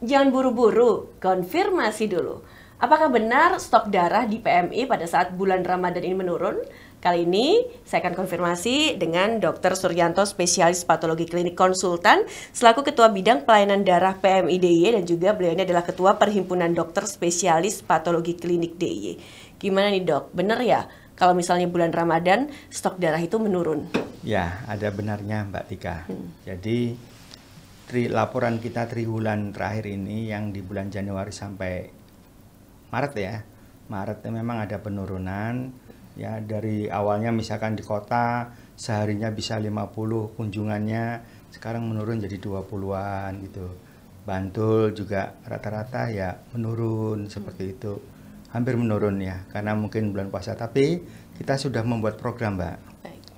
jangan buru-buru, konfirmasi dulu. Apakah benar stok darah di PMI pada saat bulan Ramadan ini menurun? Kali ini saya akan konfirmasi dengan Dr. Suryanto, spesialis patologi klinik konsultan, selaku Ketua Bidang Pelayanan Darah PMI DIY, dan juga beliau ini adalah Ketua Perhimpunan Dokter Spesialis Patologi Klinik DIY. Gimana nih dok, benar ya kalau misalnya bulan Ramadan stok darah itu menurun? Ya, ada benarnya Mbak Tika. Jadi laporan kita triwulan terakhir ini yang di bulan Januari sampai Maret ya. Maret memang ada penurunan ya, dari awalnya misalkan di kota seharinya bisa 50 kunjungannya, sekarang menurun jadi 20-an gitu. Bantul juga rata-rata ya menurun seperti itu. Hampir menurun ya, karena mungkin bulan puasa, tapi kita sudah membuat program Mbak.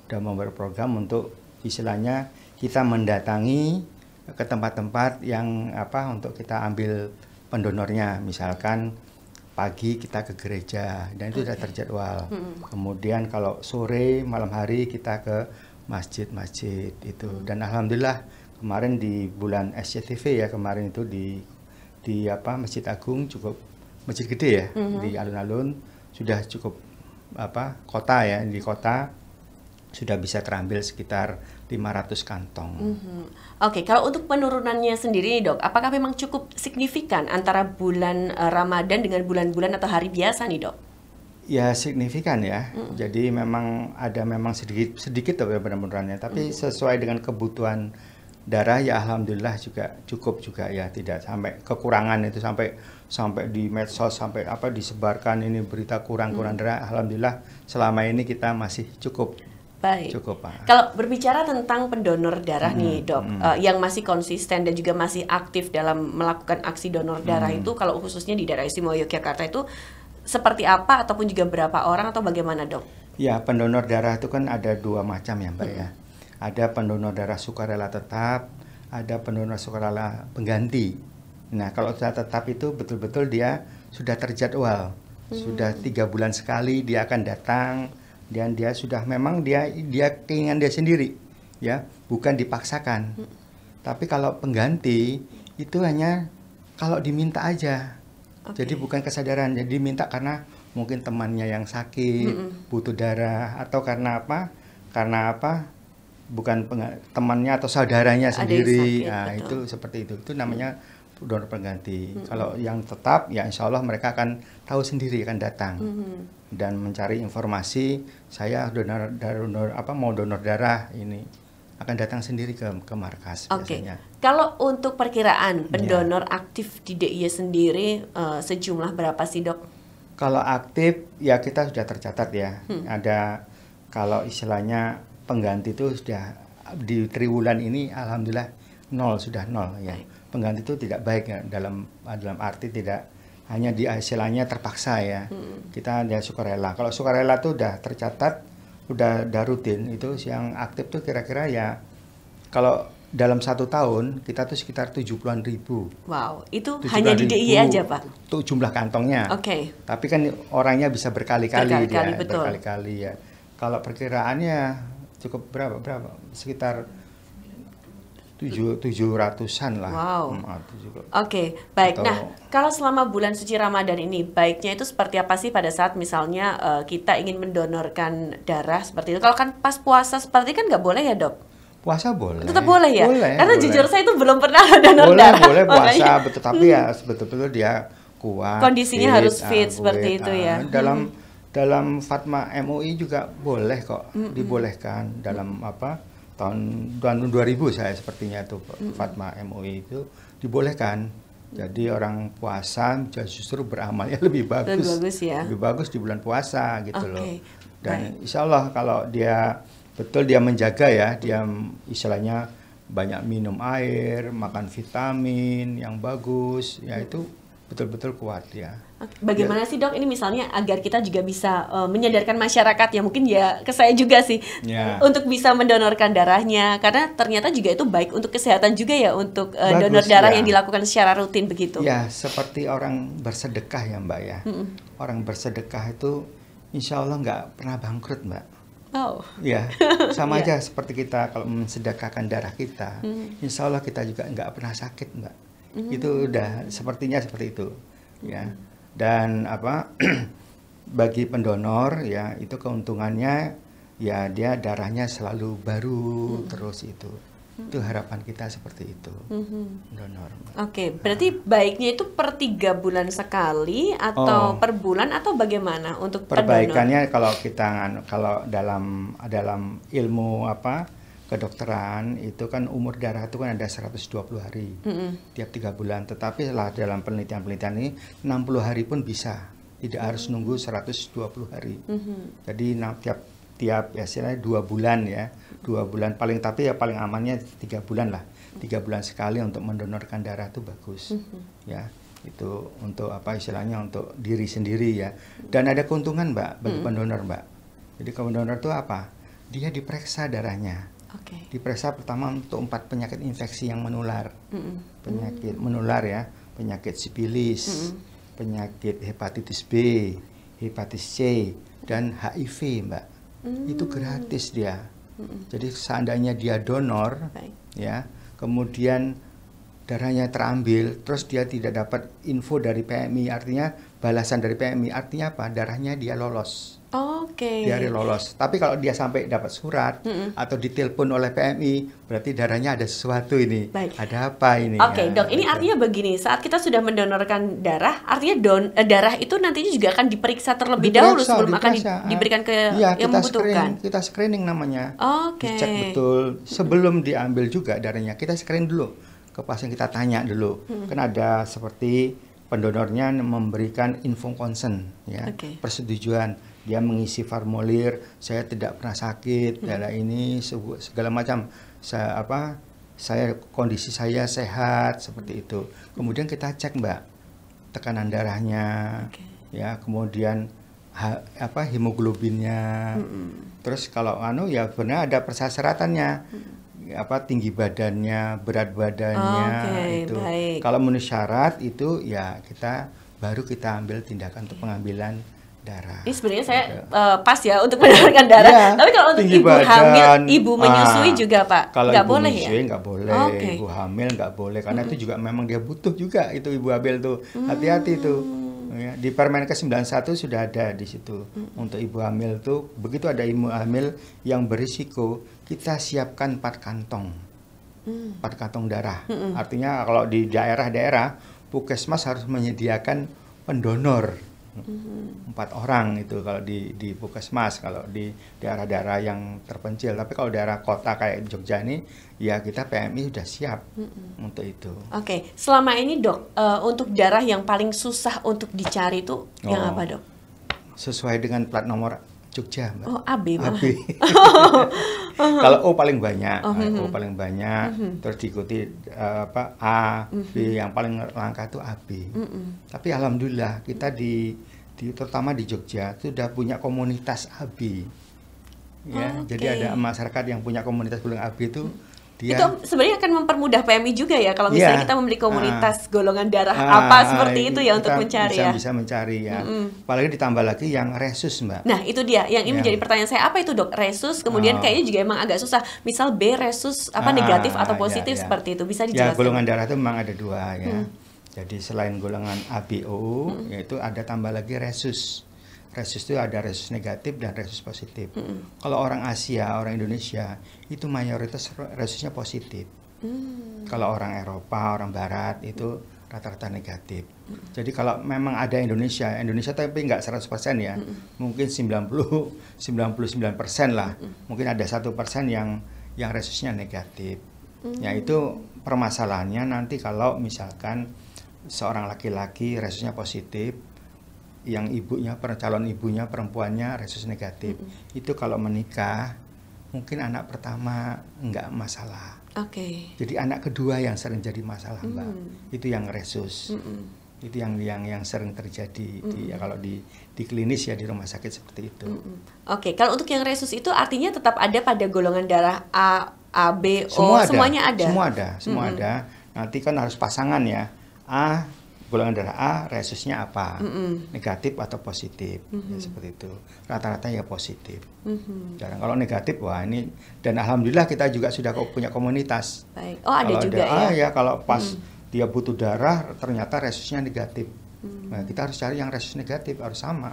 Sudah membuat program untuk istilahnya kita mendatangi ke tempat-tempat yang untuk kita ambil pendonornya, misalkan pagi kita ke gereja dan itu sudah terjadwal. Kemudian kalau sore malam hari kita ke masjid-masjid itu. Dan alhamdulillah kemarin di bulan SCTV ya, kemarin itu di Masjid Agung, cukup masjid gede ya, di alun-alun sudah cukup kota ya, di kota sudah bisa terambil sekitar 500 kantong. Oke, kalau untuk penurunannya sendiri nih dok, apakah memang cukup signifikan antara bulan Ramadan dengan bulan-bulan atau hari biasa nih dok? Ya signifikan ya, jadi memang ada sedikit penurunannya, tapi sesuai dengan kebutuhan darah ya alhamdulillah juga cukup juga ya, tidak sampai kekurangan itu sampai di medsos sampai disebarkan ini berita kurang darah. Alhamdulillah selama ini kita masih cukup. Baik. Cukup Pak. Kalau berbicara tentang pendonor darah nih dok, yang masih konsisten dan juga masih aktif dalam melakukan aksi donor darah itu, kalau khususnya di daerah istimewa Yogyakarta itu seperti apa ataupun juga berapa orang atau bagaimana dok? Ya, pendonor darah itu kan ada dua macam ya Mbak ya. Ada pendonor darah sukarela tetap, ada pendonor sukarela pengganti. Nah kalau sudah tetap itu betul-betul dia sudah terjadwal, sudah 3 bulan sekali dia akan datang. Dan dia sudah memang dia keinginan dia sendiri ya, bukan dipaksakan. Tapi kalau pengganti itu hanya kalau diminta aja. Jadi bukan kesadaran, jadi diminta karena mungkin temannya yang sakit butuh darah, atau karena apa bukan temannya atau saudaranya sendiri. Nah itu seperti itu namanya donor pengganti. Kalau yang tetap ya insya Allah mereka akan tahu sendiri, akan datang dan mencari informasi, saya mau donor darah ini, akan datang sendiri ke markas biasanya. Kalau untuk perkiraan pendonor aktif di DIY sendiri sejumlah berapa sih dok? Kalau aktif ya kita sudah tercatat ya, ada kalau istilahnya pengganti itu sudah di triwulan ini alhamdulillah sudah nol ya. Pengganti itu tidak baik ya, dalam arti tidak hanya di istilahnya terpaksa ya. Kita ada sukarela. Kalau sukarela itu udah tercatat, udah rutin, itu yang aktif tuh kira-kira ya kalau dalam 1 tahun kita tuh sekitar 70-an ribu. Wow, itu hanya di DIY aja Pak? Itu jumlah kantongnya. Tapi kan orangnya bisa berkali-kali ya. Kalau perkiraannya cukup berapa? Sekitar 700-an lah. Wow. Baik. Nah, kalau selama bulan suci Ramadan ini, baiknya itu seperti apa sih pada saat misalnya kita ingin mendonorkan darah seperti itu? Kalau kan pas puasa seperti kan nggak boleh ya dok? Puasa boleh. Tetap boleh ya? Karena boleh. Jujur saya itu belum pernah donor darah. Boleh puasa, tapi ya betul-betul dia kuat. Kondisinya harus fit seperti itu ya. Dalam Fatma MUI juga boleh kok, dibolehkan dalam tahun 2000 saya sepertinya itu Fatma MUI itu dibolehkan. Jadi orang puasa justru beramalnya lebih bagus ya. Lebih bagus di bulan puasa gitu loh. Dan insya Allah kalau dia betul dia menjaga ya, dia istilahnya banyak minum air, makan vitamin yang bagus, ya itu betul-betul kuat ya. Bagaimana sih dok ini misalnya agar kita juga bisa menyadarkan masyarakat ya, mungkin ya ke saya juga sih untuk bisa mendonorkan darahnya, karena ternyata juga itu baik untuk kesehatan juga ya, untuk donor darah yang dilakukan secara rutin begitu. Ya seperti orang bersedekah ya Mbak ya. Orang bersedekah itu insya Allah nggak pernah bangkrut Mbak. Ya sama aja seperti kita kalau mensedekahkan darah kita, insya Allah kita juga nggak pernah sakit Mbak. Itu udah sepertinya seperti itu, ya. Dan apa bagi pendonor ya itu keuntungannya ya dia darahnya selalu baru terus itu. Itu harapan kita seperti itu. Donor. Oke, berarti baiknya itu per 3 bulan sekali atau per bulan atau bagaimana untuk perbaikannya kalau dalam ilmu kedokteran itu kan umur darah itu kan ada 120 hari tiap 3 bulan. Tetapi setelah dalam penelitian ini 60 hari pun bisa, tidak harus nunggu 120 hari. Jadi tiap ya istilahnya 2 bulan ya, 2 bulan paling, tapi ya paling amannya 3 bulan lah, 3 bulan sekali untuk mendonorkan darah itu bagus, ya itu untuk istilahnya untuk diri sendiri ya. Dan ada keuntungan Mbak bagi pendonor Mbak. Jadi pendonor itu apa? Dia diperiksa darahnya. Diperiksa pertama untuk 4 penyakit infeksi yang menular, penyakit menular ya, penyakit sipilis, penyakit hepatitis B, hepatitis C, dan HIV Mbak. Itu gratis dia. Jadi seandainya dia donor, ya, kemudian darahnya terambil, terus dia tidak dapat info dari PMI, artinya balasan dari PMI, artinya apa? Darahnya dia lolos. Dia lolos. Tapi kalau dia sampai dapat surat atau ditelepon oleh PMI, berarti darahnya ada sesuatu ini. Ada apa ini? Dok, ini artinya begini, saat kita sudah mendonorkan darah, artinya darah itu nantinya juga akan diperiksa terlebih dahulu sebelum akan diberikan ke yang membutuhkan. Kita screening namanya. Dicek betul sebelum diambil juga darahnya. Kita screening dulu ke pasien, kita tanya dulu. Kan ada seperti pendonornya memberikan info consent ya, persetujuan. Dia mengisi formulir, saya tidak pernah sakit, darah ini segala macam. Kondisi saya sehat seperti itu. Kemudian kita cek Mbak tekanan darahnya, ya, kemudian hemoglobinnya. Terus kalau ya benar ada persyaratannya. Tinggi badannya, berat badannya itu. Kalau memenuhi syarat itu ya baru kita ambil tindakan untuk pengambilan darah. Ini sebenarnya saya pas ya untuk mendonorkan darah. Ya, tapi kalau untuk ibu hamil, ibu menyusui juga Pak, kalau nggak ibu boleh menyusui ya? Nggak boleh, ibu hamil nggak boleh karena itu juga memang dia butuh juga itu ibu hamil tuh. Hati-hati tuh. Ya, di Permenkes 91 sudah ada di situ untuk ibu hamil tuh. Begitu ada ibu hamil yang berisiko, kita siapkan 4 kantong. 4 kantong darah. Artinya kalau di daerah-daerah Puskesmas harus menyediakan pendonor. 4 orang itu kalau di Puskesmas, kalau di daerah-daerah yang terpencil. Tapi kalau daerah kota kayak Jogja ini, ya kita PMI sudah siap untuk itu. Selama ini Dok, untuk darah yang paling susah untuk dicari itu yang apa Dok? Sesuai dengan plat nomor Jogja Mbak. AB malah. Kalau O paling banyak, O paling banyak, terus diikuti A, B, yang paling langka itu AB. Tapi alhamdulillah kita terutama di Jogja sudah punya komunitas AB. Ya, jadi ada masyarakat yang punya komunitas golongan AB itu. Itu sebenarnya akan mempermudah PMI juga ya kalau misalnya kita memiliki komunitas golongan darah seperti itu ya untuk mencari bisa mencari ya. Apalagi ditambah lagi yang resus Mbak. Nah itu dia yang ini menjadi pertanyaan saya, apa itu Dok resus? Kemudian kayaknya juga emang agak susah. Misal B resus negatif atau positif seperti itu, bisa dijelaskan? Ya, golongan darah itu memang ada 2 ya. Jadi selain golongan ABO yaitu ada tambah lagi resus. Resus itu ada resus negatif dan resus positif. Kalau orang Asia, orang Indonesia itu mayoritas resusnya positif. Kalau orang Eropa, orang Barat itu rata-rata negatif. Jadi kalau memang ada Indonesia tapi nggak 100% ya, mungkin 99% lah. Mungkin ada 1% yang resusnya negatif. Ya itu permasalahannya nanti kalau misalkan seorang laki-laki resusnya positif, yang calon ibunya perempuannya resus negatif, itu kalau menikah mungkin anak pertama nggak masalah. Jadi anak kedua yang sering jadi masalah Mbak, itu yang resus. Itu yang sering terjadi kalau di klinis ya, di rumah sakit seperti itu. Kalau untuk yang resus itu artinya tetap ada pada golongan darah A, B, O, semuanya ada. Semua ada. Nanti kan harus pasangan ya. Golongan darah A resusnya apa? Negatif atau positif? Ya, seperti itu. Rata-rata ya positif. Kalau negatif, wah ini, dan alhamdulillah kita juga sudah punya komunitas. Ada juga ya. Kalau pas dia butuh darah, ternyata resusnya negatif. Nah, kita harus cari yang resus negatif, harus sama.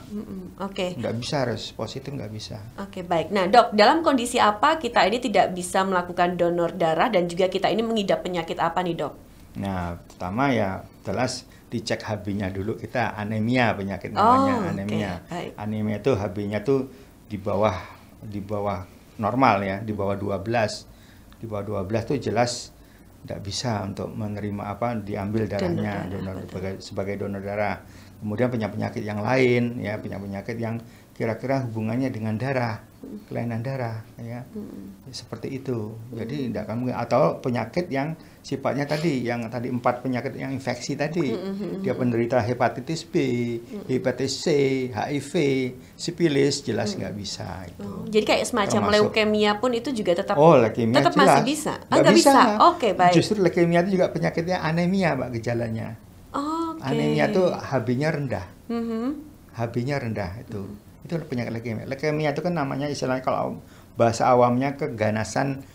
Oke. Nggak bisa resus positif, nggak bisa. Oke, baik. Nah, Dok, dalam kondisi apa kita ini tidak bisa melakukan donor darah dan juga kita ini mengidap penyakit apa nih, Dok? Nah, pertama ya jelas dicek HB-nya dulu, kita anemia, penyakit namanya anemia. Okay, anemia itu HB-nya tuh di bawah normal ya, di bawah 12. Di bawah 12 tuh jelas tidak bisa untuk menerima diambil darahnya sebagai donor darah. Kemudian penyakit yang lain ya, penyakit yang kira-kira hubungannya dengan darah, kelainan darah ya. Seperti itu. Jadi tidak kamu atau penyakit yang sifatnya yang tadi 4 penyakit yang infeksi tadi. Dia penderita hepatitis B, hepatitis C, HIV, sipilis, jelas nggak bisa itu. Jadi kayak semacam leukemia pun itu juga tetap leukemia tetap jelas. Masih bisa. Nggak bisa. Oke, baik. Justru leukemia itu juga penyakitnya anemia, Mbak, gejalanya. Anemia itu HB-nya rendah. HB-nya rendah itu. Itu penyakit leukemia. Leukemia itu kan namanya istilahnya kalau bahasa awamnya keganasan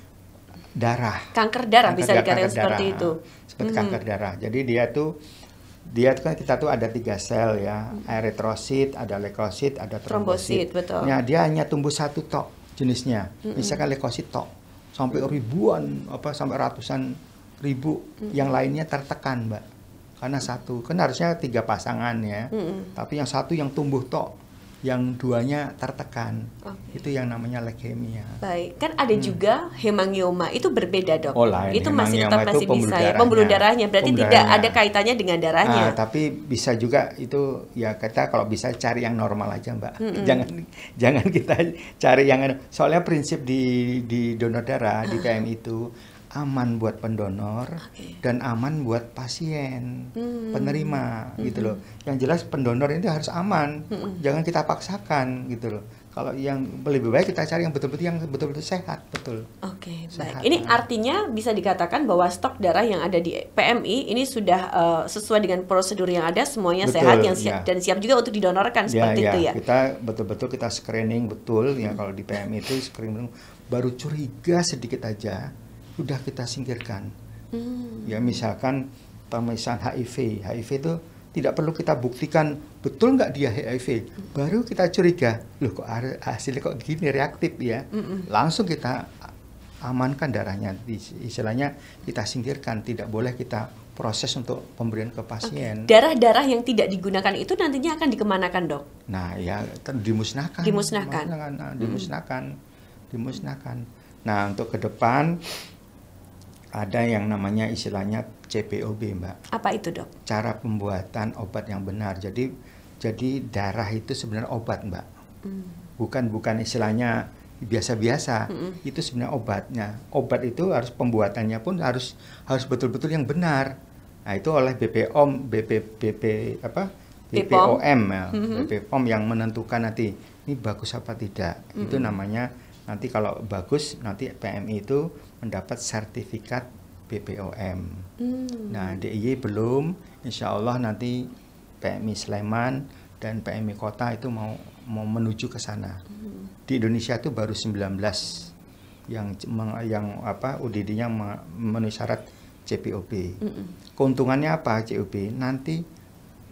darah. Kanker darah bisa dikatakan seperti itu. Seperti kanker darah. Jadi dia tuh kan kita tuh ada 3 sel ya, eritrosit, ada leukosit, ada trombosit. Betul. Nah, dia hanya tumbuh 1 tok jenisnya. Misalkan leukosit tok sampai ribuan sampai ratusan ribu. Yang lainnya tertekan, Mbak. Karena 1 kan harusnya 3 pasangan ya. Tapi yang 1 yang tumbuh tok, yang 2-nya tertekan. Itu yang namanya leukemia. Baik, kan ada juga hemangioma, itu berbeda, Dok. Lain. Itu masih tetap pembuluh bisa ya, pembuluh darahnya. Berarti tidak ada kaitannya dengan darahnya. Tapi bisa juga itu ya, kita kalau bisa cari yang normal aja, Mbak. Jangan kita cari yang, soalnya prinsip di donor darah di PMI itu aman buat pendonor dan aman buat pasien penerima gitu loh. Yang jelas pendonor ini harus aman, jangan kita paksakan gitu loh. Kalau yang lebih baik kita cari yang betul-betul sehat, betul. Oke, baik. Ini artinya bisa dikatakan bahwa stok darah yang ada di PMI ini sudah sesuai dengan prosedur yang ada, semuanya sehat yang siap dan siap juga untuk didonorkan seperti itu ya. Kita betul-betul kita screening betul ya, kalau di PMI itu screening baru curiga sedikit aja sudah kita singkirkan. Ya misalkan pemeriksaan HIV itu tidak perlu kita buktikan betul nggak dia HIV, baru kita curiga, loh kok hasilnya kok gini reaktif ya, langsung kita amankan darahnya, istilahnya kita singkirkan, tidak boleh kita proses untuk pemberian ke pasien. Darah-darah yang tidak digunakan itu nantinya akan dikemanakan, Dok? Nah ya dimusnahkan. Dimusnahkan. Nah untuk ke depan ada yang namanya istilahnya CPOB, Mbak. Apa itu, Dok? Cara pembuatan obat yang benar. Jadi darah itu sebenarnya obat, Mbak. Bukan istilahnya biasa-biasa. Itu sebenarnya obatnya. Obat itu harus pembuatannya pun harus betul-betul yang benar. Nah, itu oleh BPOM BPOM yang menentukan nanti ini bagus apa tidak. Itu namanya nanti kalau bagus nanti PMI itu mendapat sertifikat BPOM. Nah, DIY belum, insya Allah nanti PMI Sleman dan PMI Kota itu mau menuju ke sana. Di Indonesia itu baru 19 yang UDD-nya memenuhi syarat CPOB. Keuntungannya apa CPOB? Nanti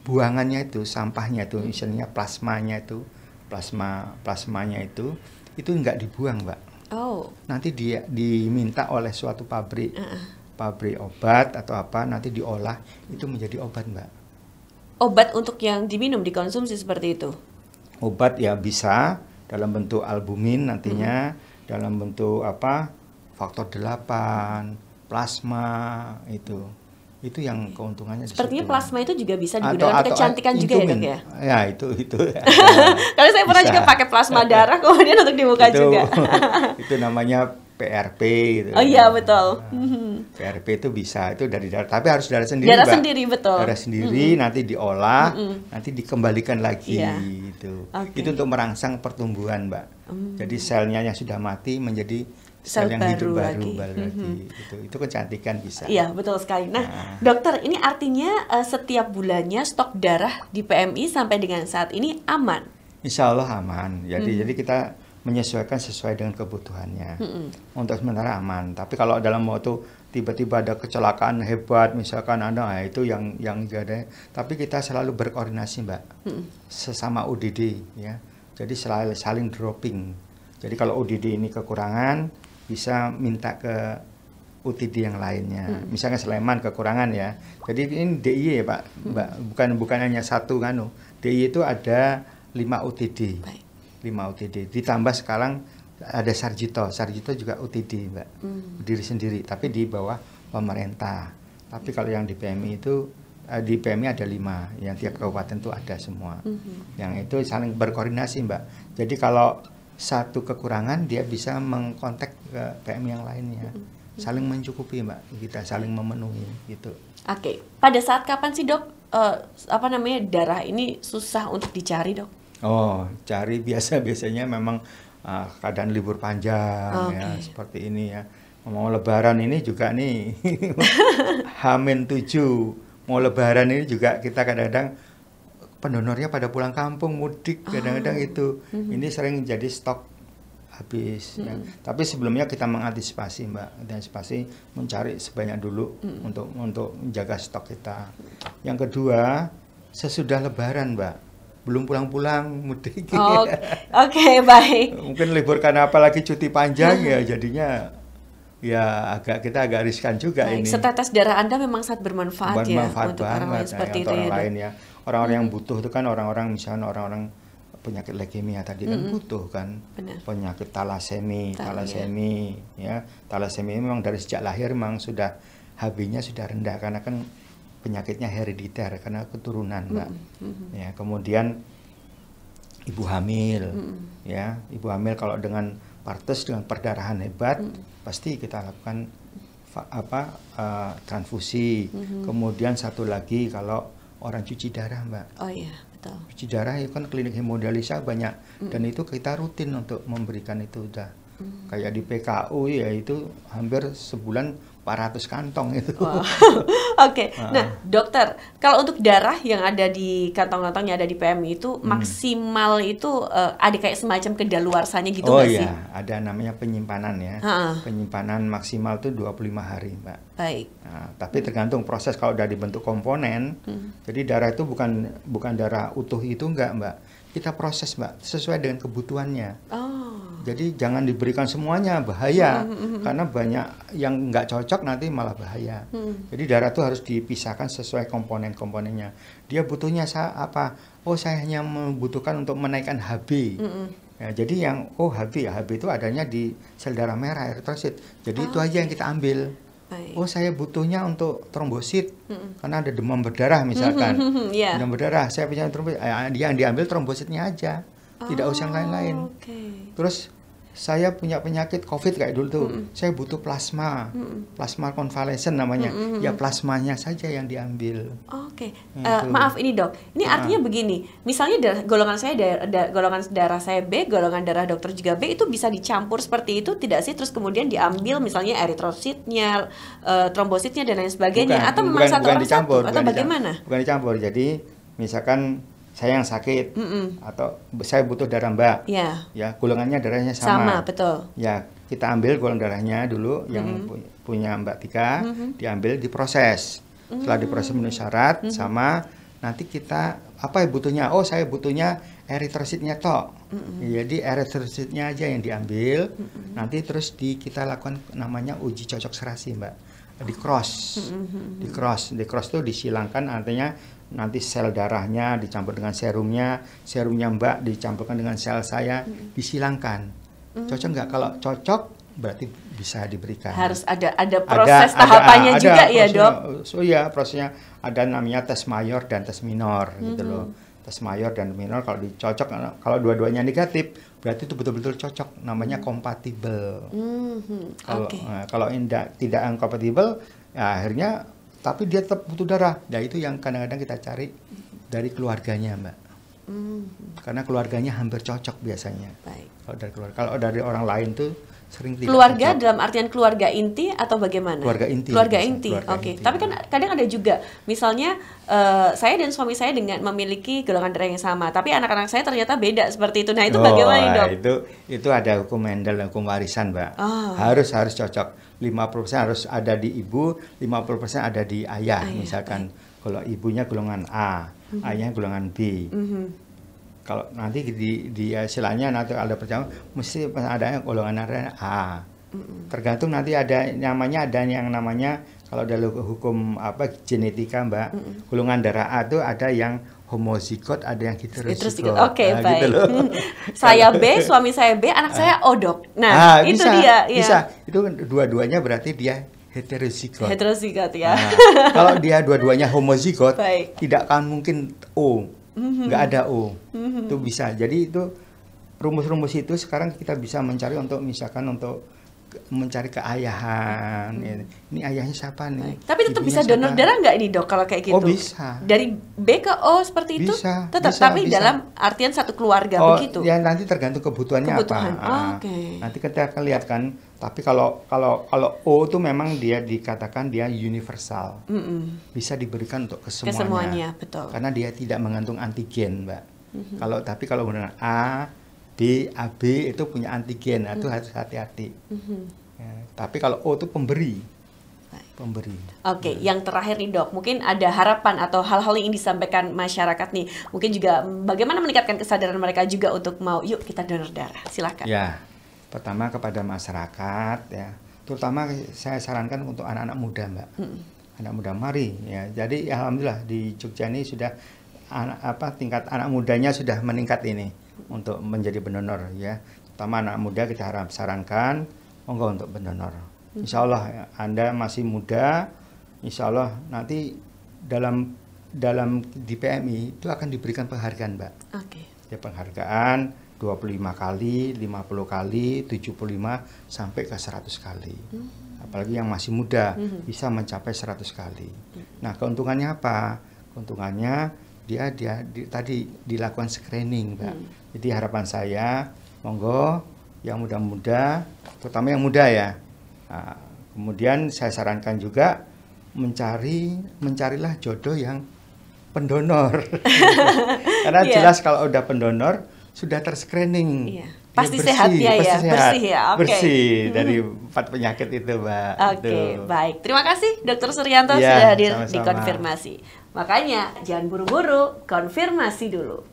buangannya itu, sampahnya itu, misalnya plasmanya itu nggak dibuang, Mbak. Nanti dia diminta oleh suatu pabrik obat atau apa, nanti diolah itu menjadi obat, Mbak. Obat untuk yang diminum, dikonsumsi seperti itu? Obat ya bisa dalam bentuk albumin nantinya, dalam bentuk faktor 8, plasma itu yang keuntungannya. Sepertinya plasma itu juga bisa digunakan untuk kecantikan juga ya, Dok ya? Ya itu. Kalau saya pernah juga pakai plasma darah kemudian untuk di muka juga. Itu namanya PRP gitu. Oh iya, betul. PRP itu bisa, itu dari darah, tapi harus darah sendiri, Darah Mbak. Sendiri, betul. Darah sendiri nanti diolah, nanti dikembalikan lagi gitu. Itu untuk merangsang pertumbuhan, Mbak. Jadi selnya yang sudah mati menjadi sel yang hidup baru lagi. Itu kecantikan bisa. Iya, betul sekali. Nah, dokter, ini artinya setiap bulannya stok darah di PMI sampai dengan saat ini aman? Insya Allah aman. Jadi kita menyesuaikan sesuai dengan kebutuhannya. Untuk sementara aman. Tapi kalau dalam waktu tiba-tiba ada kecelakaan hebat, misalkan ada, itu yang ada. Tapi kita selalu berkoordinasi, Mbak, sesama ODD, ya. Jadi selalu saling dropping. Jadi kalau ODD ini kekurangan, bisa minta ke UTD yang lainnya. Misalnya Sleman kekurangan ya. Jadi ini DIY ya, Pak, Mbak. Bukan hanya satu kanu. DIY itu ada 5 UTD. Baik. 5 UTD. Ditambah sekarang ada Sarjito. Sarjito juga UTD, Mbak. Berdiri sendiri, tapi di bawah pemerintah. Tapi kalau yang di PMI itu, di PMI ada 5, yang tiap kabupaten itu ada semua. Yang itu saling berkoordinasi, Mbak. Jadi kalau satu kekurangan, dia bisa mengkontak ke PMI yang lainnya. Saling mencukupi, Mbak. Kita saling memenuhi, gitu. Oke. Pada saat kapan sih, Dok, darah ini susah untuk dicari, Dok? Oh, cari biasanya memang keadaan libur panjang, ya, seperti ini ya. Mau lebaran ini juga nih, H-7, mau lebaran ini juga kita kadang-kadang pendonornya pada pulang kampung, mudik, kadang-kadang itu. Ini sering jadi stok habis. Ya. Tapi sebelumnya kita mengantisipasi, Mbak, mencari sebanyak dulu untuk menjaga stok kita. Yang kedua, sesudah lebaran, Mbak. Belum pulang-pulang, mudik. Oke, baik. Mungkin libur karena apalagi cuti panjang ya, jadinya ya kita agak riskan juga ini. Setetes darah Anda memang sangat bermanfaat ya untuk orang lain seperti itu orang lain ya. Orang-orang yang butuh itu kan orang-orang misalnya orang-orang penyakit leukemia tadi kan butuh kan. Benar. Penyakit talasemi ya. Talasemi memang dari sejak lahir memang sudah HB-nya sudah rendah karena kan penyakitnya herediter karena keturunan, Mbak. Ya, kemudian ibu hamil, ya, ibu hamil kalau dengan partes dengan perdarahan hebat, pasti kita lakukan transfusi. Kemudian satu lagi kalau orang cuci darah, Mbak. Oh iya, betul. Cuci darah itu kan klinik hemodialisa banyak dan itu kita rutin untuk memberikan itu udah. Kayak di PKU ya itu hampir sebulan 400 kantong itu. Wow. Oke. Nah, dokter, kalau untuk darah yang ada di kantong-kantong yang ada di PMI itu maksimal itu ada kayak semacam kedaluarsanya gitu nggak sih? Oh iya, ada namanya penyimpanan ya. Penyimpanan maksimal itu 25 hari, Mbak. Baik. Nah, tapi tergantung proses kalau udah dibentuk komponen. Jadi darah itu bukan darah utuh itu enggak, Mbak. Kita proses, Mbak, sesuai dengan kebutuhannya. Jadi jangan diberikan semuanya, bahaya. Karena banyak yang nggak cocok nanti malah bahaya. Jadi darah itu harus dipisahkan sesuai komponen-komponennya. Dia butuhnya apa? Oh, saya hanya membutuhkan untuk menaikkan HB. Ya, jadi yang HB itu adanya di sel darah merah, eritrosit. Jadi itu aja yang kita ambil. Baik. Oh, saya butuhnya untuk trombosit karena ada demam berdarah misalkan. Demam berdarah, saya punya trombosit. Dia yang diambil trombositnya aja, tidak usah yang lain-lain. Terus saya punya penyakit COVID kayak dulu tuh, saya butuh plasma, plasma konvalesen namanya. Ya plasmanya saja yang diambil. Maaf ini dok, ini artinya begini, misalnya golongan darah saya B, golongan darah dokter juga B, itu bisa dicampur seperti itu tidak sih? Terus kemudian diambil misalnya eritrositnya, trombositnya dan lain sebagainya, atau memang satu orang satu, atau bagaimana? Bukan dicampur, jadi misalkan saya yang sakit atau saya butuh darah Mbak, ya golongannya darahnya sama, betul. Ya kita ambil golongan darahnya dulu yang punya Mbak Tika, diambil diproses. Setelah diproses memenuhi syarat sama nanti kita apa ya butuhnya? Oh saya butuhnya eritrositnya tok. Jadi eritrositnya aja yang diambil. Nanti terus kita lakukan namanya uji cocok serasi, Mbak. Di cross itu disilangkan, artinya nanti sel darahnya dicampur dengan serumnya Mbak dicampurkan dengan sel saya, disilangkan. Cocok nggak? Kalau cocok berarti bisa diberikan. Harus ada proses tahapannya juga ya, Dok. So ya, prosesnya ada namanya tes mayor dan tes minor gitu loh. Tes mayor dan minor kalau dicocok, kalau dua-duanya negatif berarti itu betul-betul cocok, namanya kompatibel. Kalau tidak kompatibel ya akhirnya tapi dia tetap butuh darah. Nah itu yang kadang-kadang kita cari dari keluarganya, Mbak. Karena keluarganya hampir cocok biasanya. Baik. Kalau dari orang lain tuh sering tidak Keluarga cocok. dalam artian keluarga inti atau bagaimana? Keluarga inti. Keluarga Bisa, inti. keluarga Oke. inti. Tapi kan kadang ada juga, misalnya saya dan suami saya dengan memiliki golongan darah yang sama, tapi anak-anak saya ternyata beda seperti itu. Nah, itu bagaimana nih, Dok? Itu ada hukum Mendel, hukum warisan, Mbak. Oh. Harus cocok. 50% harus ada di ibu, 50% ada di ayah. Misalkan kalau ibunya golongan A, ayahnya golongan B. Kalau nanti di istilahnya nanti ada perjalanan mesti adanya golongan darah A. Tergantung nanti ada yang namanya kalau dalam hukum genetika, Mbak, golongan darah A itu ada yang homozigot, ada yang heterozigot. Oke, nah, baik. Gitu loh. Saya B, suami saya B, anak saya O, Dok. Nah, itu bisa, dia. Bisa. Itu dua-duanya berarti dia heterozigot. Heterozigot ya. Nah, kalau dia dua-duanya homozigot, Baik. tidak akan mungkin O. Nggak ada O. Itu bisa. Jadi itu rumus-rumus itu sekarang kita bisa mencari untuk misalkan untuk mencari keayahan. Ini ayahnya siapa nih? Tapi tetap Ibunya bisa donor siapa? darah nggak nih, Dok, kalau kayak gitu? Oh, bisa. Dari B ke O seperti itu? Bisa, Tetap, bisa, tapi bisa. dalam artian satu keluarga begitu? Ya nanti tergantung kebutuhannya Kebutuhan. apa. Oke. Nanti kita akan lihat kan. Tapi kalau O itu memang dia dikatakan dia universal. Bisa diberikan untuk kesemuanya. Kesemuanya, betul. Karena dia tidak mengandung antigen, Mbak. Tapi kalau menggunakan A, B, AB itu punya antigen, itu harus hati-hati. Ya, tapi kalau O itu pemberi. Oke, yang terakhir nih, Dok, mungkin ada harapan atau hal-hal yang ingin disampaikan masyarakat nih, mungkin juga bagaimana meningkatkan kesadaran mereka juga untuk mau, yuk kita donor darah, silakan. Ya, pertama kepada masyarakat ya, terutama saya sarankan untuk anak-anak muda, Mbak. Anak muda, mari ya. Jadi alhamdulillah di Jogja ini sudah tingkat anak mudanya sudah meningkat ini untuk menjadi pendonor ya. Terutama anak muda kita harap sarankan monggo untuk pendonor. Insya Allah Anda masih muda, Insya Allah nanti dalam di PMI itu akan diberikan penghargaan, Mbak. Oke. Ya, penghargaan 25 kali, 50 kali, 75 sampai ke 100 kali. Apalagi yang masih muda bisa mencapai 100 kali. Nah, keuntungannya apa? Keuntungannya tadi dilakukan screening, Mbak. Jadi harapan saya monggo yang muda-muda, terutama yang muda ya. Nah, kemudian saya sarankan juga mencarilah jodoh yang pendonor. Karena jelas kalau udah pendonor sudah terscreening. Iya. Pasti sehat ya, bersih ya. Okay. Bersih dari 4 penyakit itu, Mbak. Oke, baik. Terima kasih Dr. Suryanto Ya, sudah hadir sama-sama. di konfirmasi. Makanya jangan buru-buru, konfirmasi dulu.